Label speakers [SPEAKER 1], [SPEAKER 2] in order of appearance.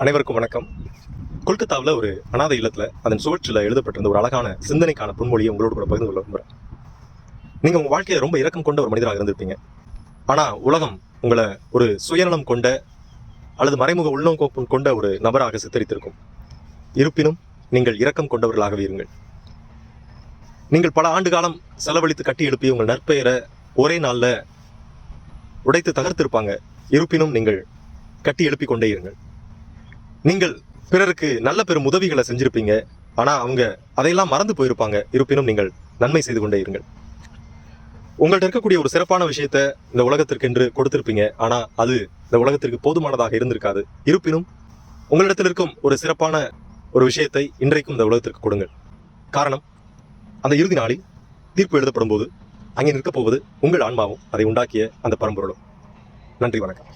[SPEAKER 1] அனைவருக்கும் வணக்கம். கொல்கத்தாவில் ஒரு அனாதை இல்லத்தில் அதன் சுவற்றில் எழுதப்பட்டிருந்த ஒரு அழகான சிந்தனைக்கான பொன்மொழியை உங்களோடு கூட பகிர்ந்து கொள்ள விரும்புகிறேன். நீங்கள் உங்கள் வாழ்க்கையை ரொம்ப இரக்கம் கொண்ட ஒரு மனிதராக இருந்திருப்பீங்க. ஆனால் உலகம் உங்களை ஒரு சுயநலம் கொண்ட அல்லது மறைமுக உள்நோக்கம் கொண்ட ஒரு நபராக சித்தரித்திருக்கும். இருப்பினும் நீங்கள் இரக்கம் கொண்டவர்களாகவே இருங்கள். நீங்கள் பல ஆண்டு காலம் செலவழித்து கட்டி எழுப்பி உங்கள் நற்பெயரை ஒரே நாளில் உடைத்து தகர்த்திருப்பாங்க. இருப்பினும் நீங்கள் கட்டி எழுப்பி கொண்டே இருங்கள். நீங்கள் பிறருக்கு நல்ல பெரும் உதவிகளை செஞ்சிருப்பீங்க. ஆனால் அவங்க அதையெல்லாம் மறந்து போயிருப்பாங்க. இருப்பினும் நீங்கள் நன்மை செய்து கொண்டே இருங்கள். உங்கள்கிட்ட இருக்கக்கூடிய ஒரு சிறப்பான விஷயத்த இந்த உலகத்திற்கு என்று கொடுத்திருப்பீங்க. ஆனால் அது இந்த உலகத்திற்கு போதுமானதாக இருந்திருக்காது. இருப்பினும் உங்களிடத்தில் இருக்கும் ஒரு சிறப்பான ஒரு விஷயத்தை இன்றைக்கும் இந்த உலகத்திற்கு கொடுங்கள். காரணம், அந்த இறுதி நாளில் தீர்ப்பு எழுதப்படும் போது அங்கே நிற்கப் போவது உங்கள் ஆன்மாவும் அதை உண்டாக்கிய அந்த பரம்பொருளும். நன்றி, வணக்கம்.